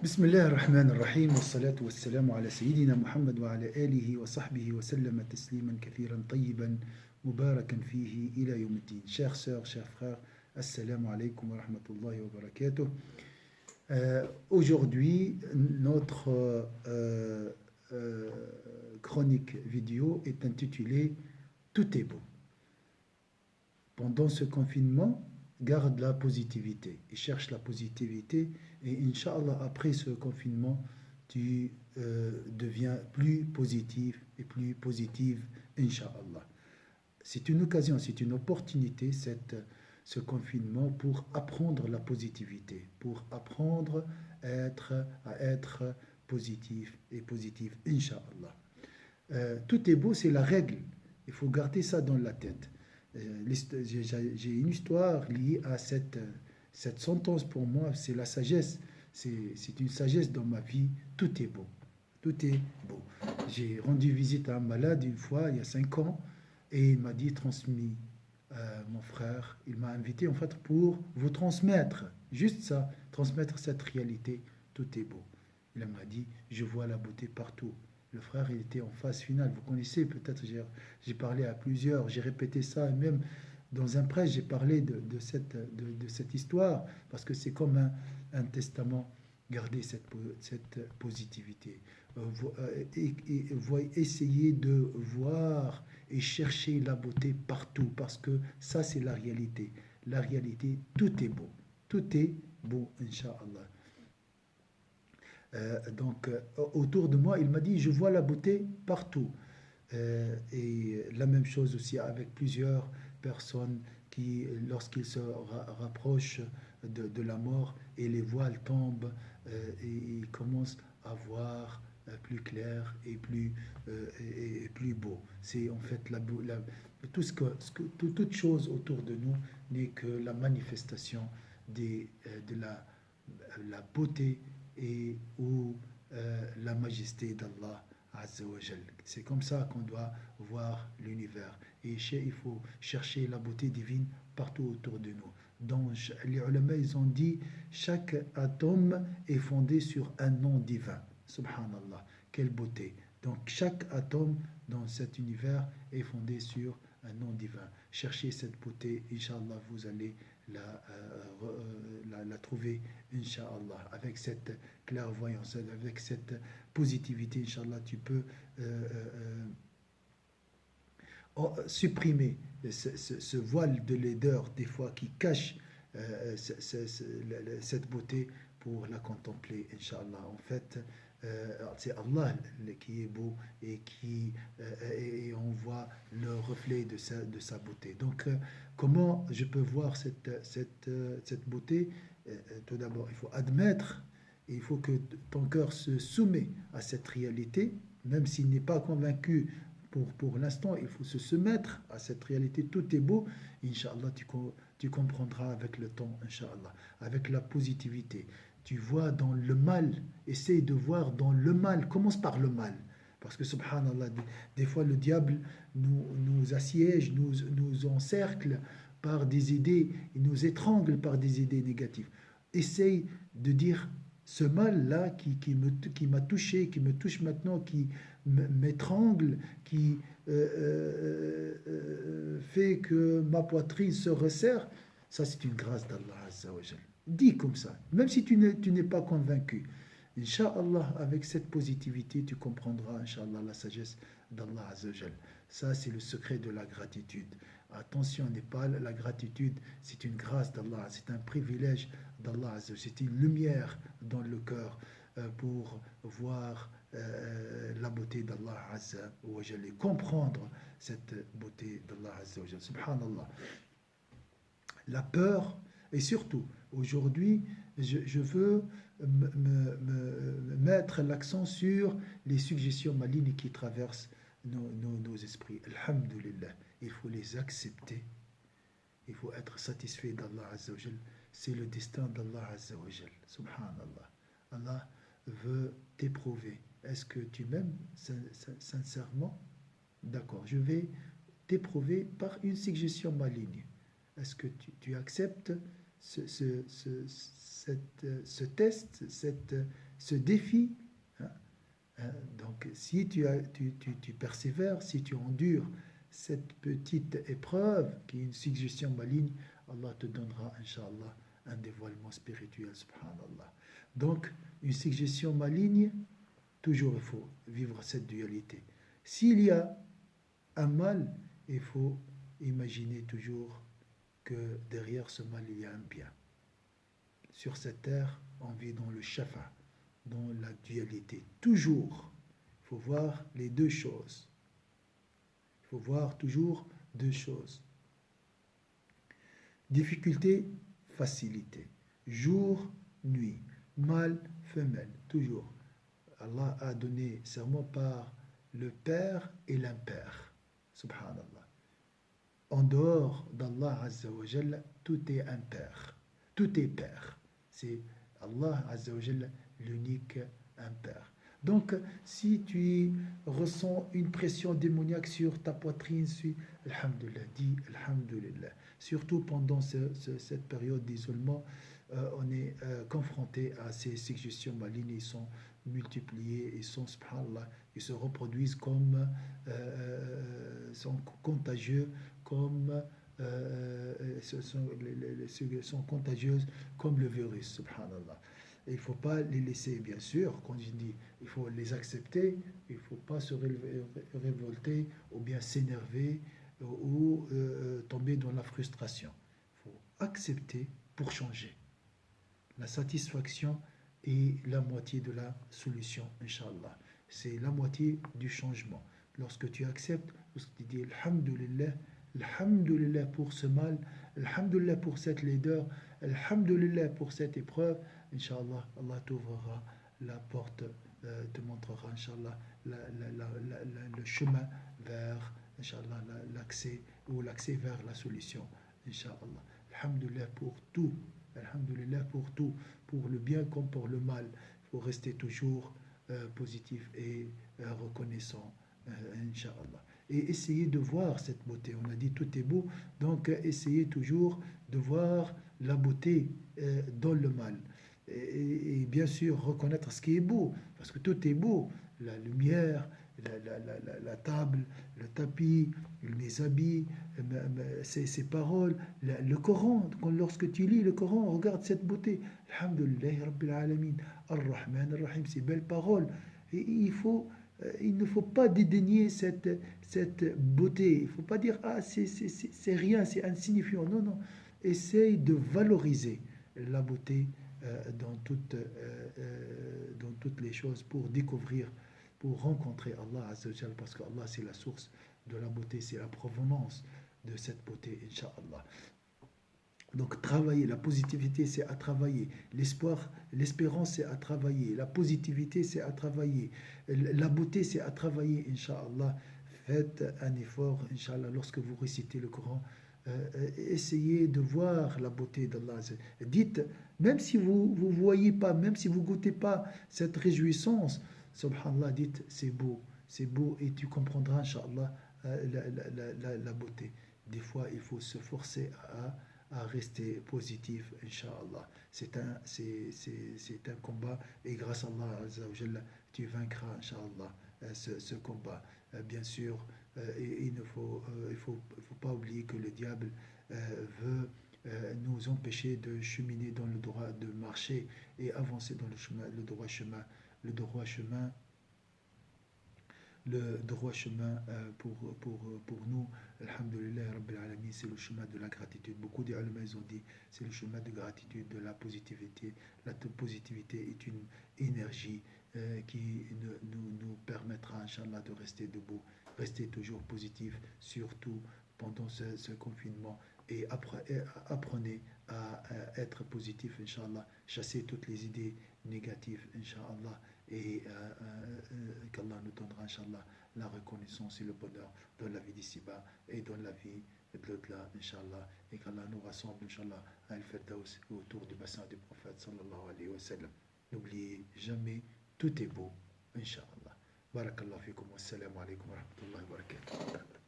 بسم الله الرحمن الرحيم والصلاة والسلام على سيدنا محمد وعلى آله وصحبه وسلم تسليما كثيرا طيبا مباركا فيه إلى يوم الدين. Chers sœurs, chers frères, assalamu alaikum wa rahmatullahi wa barakatuh. Aujourd'hui, notre chronique vidéo est intitulée Tout est beau. Pendant ce confinement, garde la positivité et cherche la positivité et Inch'Allah après ce confinement tu deviens plus positif et plus positive Inch'Allah. C'est une occasion, c'est une opportunité ce confinement pour apprendre la positivité, pour apprendre à être positif et positive Inch'Allah. Tout est beau, c'est la règle, il faut garder ça dans la tête. J'ai une histoire liée à cette sentence pour moi, c'est la sagesse. C'est une sagesse dans ma vie. Tout est beau. Tout est beau. J'ai rendu visite à un malade une fois, il y a 5 ans, et il m'a dit, transmis, mon frère, il m'a invité en fait pour vous transmettre, juste ça, transmettre cette réalité. Tout est beau. Il m'a dit, je vois la beauté partout. Le frère, il était en phase finale. Vous connaissez, peut-être, j'ai parlé à plusieurs, j'ai répété ça, et même dans un prêche, j'ai parlé de cette histoire, parce que c'est comme un testament. Gardez cette positivité. Essayez de voir et chercher la beauté partout, parce que ça, c'est la réalité. La réalité, tout est beau. Tout est beau, Inch'Allah. Donc, autour de moi, il m'a dit, je vois la beauté partout. Et la même chose aussi avec plusieurs personnes qui, lorsqu'ils se rapprochent de la mort et les voiles tombent, et ils commencent à voir plus clair et plus beau. C'est en fait toute chose autour de nous n'est que la manifestation de la beauté et ou la majesté d'Allah Azza wa Jal. C'est comme ça qu'on doit voir l'univers. Et il faut chercher la beauté divine partout autour de nous. Donc, les ulama, ils ont dit, chaque atome est fondé sur un nom divin. Subhanallah, quelle beauté. Donc, chaque atome dans cet univers est fondé sur un nom divin. Cherchez cette beauté, Inch'Allah, vous allez la trouver, Inch'Allah. Avec cette clairvoyance, avec cette positivité, Inch'Allah, tu peux supprimer ce voile de laideur, des fois, qui cache cette beauté pour la contempler, Inch'Allah. En fait, c'est Allah qui est beau et on voit le reflet de sa beauté. Donc, comment je peux voir cette beauté? Tout d'abord, il faut admettre, il faut que ton cœur se soumet à cette réalité, même s'il n'est pas convaincu pour l'instant, il faut se soumettre à cette réalité. Tout est beau, Inch'Allah, tu comprendras avec le temps, Inch'Allah, avec la positivité. Tu vois dans le mal, essaye de voir dans le mal, commence par le mal. Parce que, subhanallah, des fois le diable nous assiège, nous encercle par des idées, il nous étrangle par des idées négatives. Essaye de dire ce mal-là qui m'a touché, qui me touche maintenant, qui m'étrangle, qui fait que ma poitrine se resserre, ça c'est une grâce d'Allah Azza wa Jal. Dis comme ça, même si tu n'es pas convaincu. Inch'Allah, avec cette positivité, tu comprendras, Inch'Allah, la sagesse d'Allah Azza wa Jal. Ça, c'est le secret de la gratitude. Attention, n'est pas la gratitude, c'est une grâce d'Allah, c'est un privilège d'Allah Azza wa Jal, c'est une lumière dans le cœur pour voir la beauté d'Allah Azza wa Jal et comprendre cette beauté d'Allah Azza wa Jal. Subhanallah. La peur, et surtout, aujourd'hui, je veux mettre l'accent sur les suggestions malignes qui traversent nos esprits. Alhamdulillah, il faut les accepter. Il faut être satisfait d'Allah Azza wa Jal. C'est le destin d'Allah Azza wa Jal. Subhanallah. Allah veut t'éprouver. Est-ce que tu m'aimes sincèrement? D'accord, je vais t'éprouver par une suggestion maligne. Est-ce que tu acceptes ce test, ce défi, hein, donc si tu persévères, si tu endures cette petite épreuve qui est une suggestion maligne, Allah te donnera, Inch'Allah, un dévoilement spirituel, subhanallah. Donc, une suggestion maligne, toujours il faut vivre cette dualité. S'il y a un mal, il faut imaginer toujours que derrière ce mal, il y a un bien. Sur cette terre, on vit dans le shafa, dans la dualité. Toujours, il faut voir les deux choses. Il faut voir toujours deux choses. Difficulté, facilité. Jour, nuit. Mâle, femelle. Toujours. Allah a donné serment par le père et l'impère. Subhanallah. En dehors d'Allah Azza wa Jalla, tout est impair. Tout est père. C'est Allah Azza wa Jalla, l'unique impair. Donc, si tu ressens une pression démoniaque sur ta poitrine, Alhamdulillah, dis Alhamdulillah. Surtout pendant cette période d'isolement, on est confronté à ces suggestions malignes, ils sont multipliés, ils sont, subhanallah, ils se reproduisent comme, sont contagieux, comme sont contagieuses comme le virus, subhanallah. Et il ne faut pas les laisser, bien sûr, quand je dis, il faut les accepter, il ne faut pas se révolter ou bien s'énerver ou tomber dans la frustration. Il faut accepter pour changer. La satisfaction est la moitié de la solution, Inch'Allah. C'est la moitié du changement. Lorsque tu acceptes, lorsque tu dis Alhamdulillah, Alhamdulillah pour ce mal, Alhamdulillah pour cette laideur, Alhamdulillah pour cette épreuve, Inch'Allah, Allah t'ouvrira la porte, te montrera, Inch'Allah, le chemin vers, Inch'Allah, l'accès ou l'accès vers la solution, Inch'Allah. Alhamdulillah pour tout, Alhamdulillah pour tout, pour le bien comme pour le mal. Il faut rester toujours positif et reconnaissant, Inch'Allah. Et essayer de voir cette beauté. On a dit tout est beau, donc essayez toujours de voir la beauté dans le mal. Et bien sûr reconnaître ce qui est beau, parce que tout est beau, la lumière, la table, le tapis, mes habits, ces paroles, le Coran. Lorsque tu lis le Coran, regarde cette beauté. Alhamdulillah Rabbil Alamin, Ar-Rahman Ar-Rahim, ces belles paroles. Et il ne faut pas dédaigner cette beauté. Il ne faut pas dire ah c'est rien, c'est insignifiant. Non, non. Essaye de valoriser la beauté dans toutes les choses pour découvrir, pour rencontrer Allah Azza wa Jal, parce que Allah c'est la source de la beauté, c'est la provenance de cette beauté, Inch'Allah. Donc travailler, la positivité c'est à travailler, l'espoir, l'espérance c'est à travailler, la positivité c'est à travailler, la beauté c'est à travailler, Inch'Allah. Faites un effort, Inch'Allah, lorsque vous récitez le Coran, essayez de voir la beauté d'Allah. Dites, même si vous ne voyez pas, même si vous ne goûtez pas cette réjouissance, subhanallah, dites c'est beau et tu comprendras, Inch'Allah, la beauté. Des fois, il faut se forcer à rester positif, Inch'Allah. C'est un combat et grâce à Allah Azza wa Jalla, tu vaincras, Inch'Allah, ce combat. Bien sûr, il ne faut pas oublier que le diable veut nous empêcher de cheminer dans le droit, de marcher et avancer dans le droit chemin. Le droit chemin pour nous, alhamdulillah Rabbil Alamin, c'est le chemin de la gratitude. Beaucoup d'ulama ils ont dit c'est le chemin de gratitude, de la positivité. La positivité est une énergie qui nous permettra, Inch'Allah, de rester debout, rester toujours positif, surtout pendant ce confinement. Et apprenez à être positif, Inch'Allah, chasser toutes les idées négatives, Inch'Allah, et qu'Allah nous donnera, Inch'Allah, la reconnaissance et le bonheur dans la vie d'ici-bas et dans la vie de l'au-delà, Inch'Allah, et qu'Allah nous rassemble, Inch'Allah, à Al-Firdaus autour du bassin du prophète, sallallahu alayhi wa sallam. N'oubliez jamais, tout est beau, Inch'Allah. Barakallahu fikum, wassalamu alaikum wa rahmatullahi wa barakatuh.